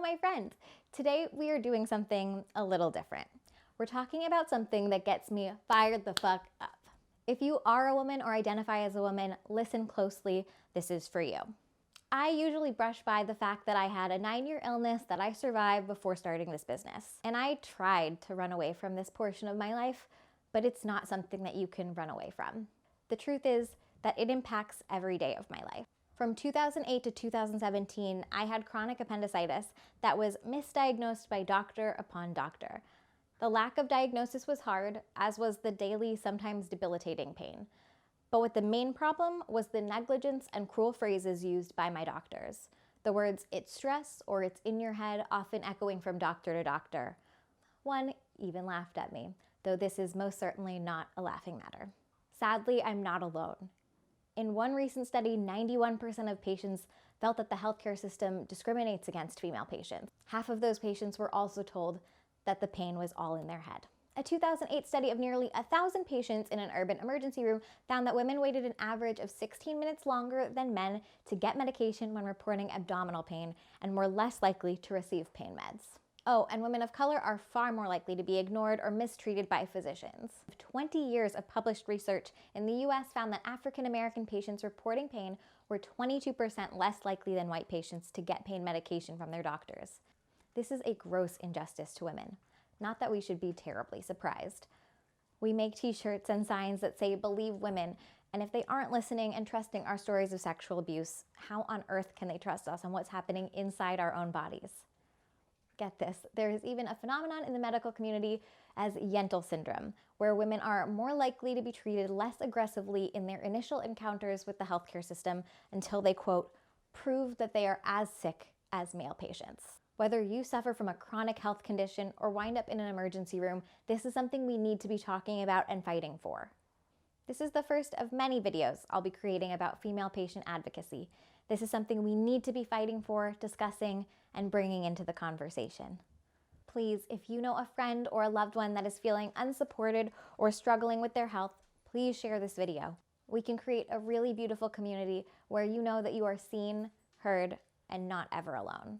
my friends. Today we are doing something a little different. We're talking about something that gets me fired the fuck up. If you are a woman or identify as a woman, listen closely, this is for you. I usually brush by the fact that I had a 9-year illness that I survived before starting this business. And I tried to run away from this portion of my life, but it's not something that you can run away from. The truth is that it impacts every day of my life. From 2008 to 2017, I had chronic appendicitis that was misdiagnosed by doctor upon doctor. The lack of diagnosis was hard, as was the daily, sometimes debilitating pain. But what the main problem was the negligence and cruel phrases used by my doctors. The words, "it's stress," or "it's in your head," often echoing from doctor to doctor. One even laughed at me, though this is most certainly not a laughing matter. Sadly, I'm not alone. In one recent study, 91% of patients felt that the healthcare system discriminates against female patients. Half of those patients were also told that the pain was all in their head. A 2008 study of nearly 1,000 patients in an urban emergency room found that women waited an average of 16 minutes longer than men to get medication when reporting abdominal pain and were less likely to receive pain meds. Oh, and women of color are far more likely to be ignored or mistreated by physicians. 20 years of published research in the US found that African American patients reporting pain were 22% less likely than white patients to get pain medication from their doctors. This is a gross injustice to women. Not that we should be terribly surprised. We make t-shirts and signs that say "Believe women," and if they aren't listening and trusting our stories of sexual abuse, how on earth can they trust us on what's happening inside our own bodies? Get this, there is even a phenomenon in the medical community as Yentl syndrome, where women are more likely to be treated less aggressively in their initial encounters with the healthcare system until they, quote, prove that they are as sick as male patients. Whether you suffer from a chronic health condition or wind up in an emergency room, this is something we need to be talking about and fighting for. This is the first of many videos I'll be creating about female patient advocacy. This is something we need to be fighting for, discussing, and bringing into the conversation. Please, if you know a friend or a loved one that is feeling unsupported or struggling with their health, please share this video. We can create a really beautiful community where you know that you are seen, heard, and not ever alone.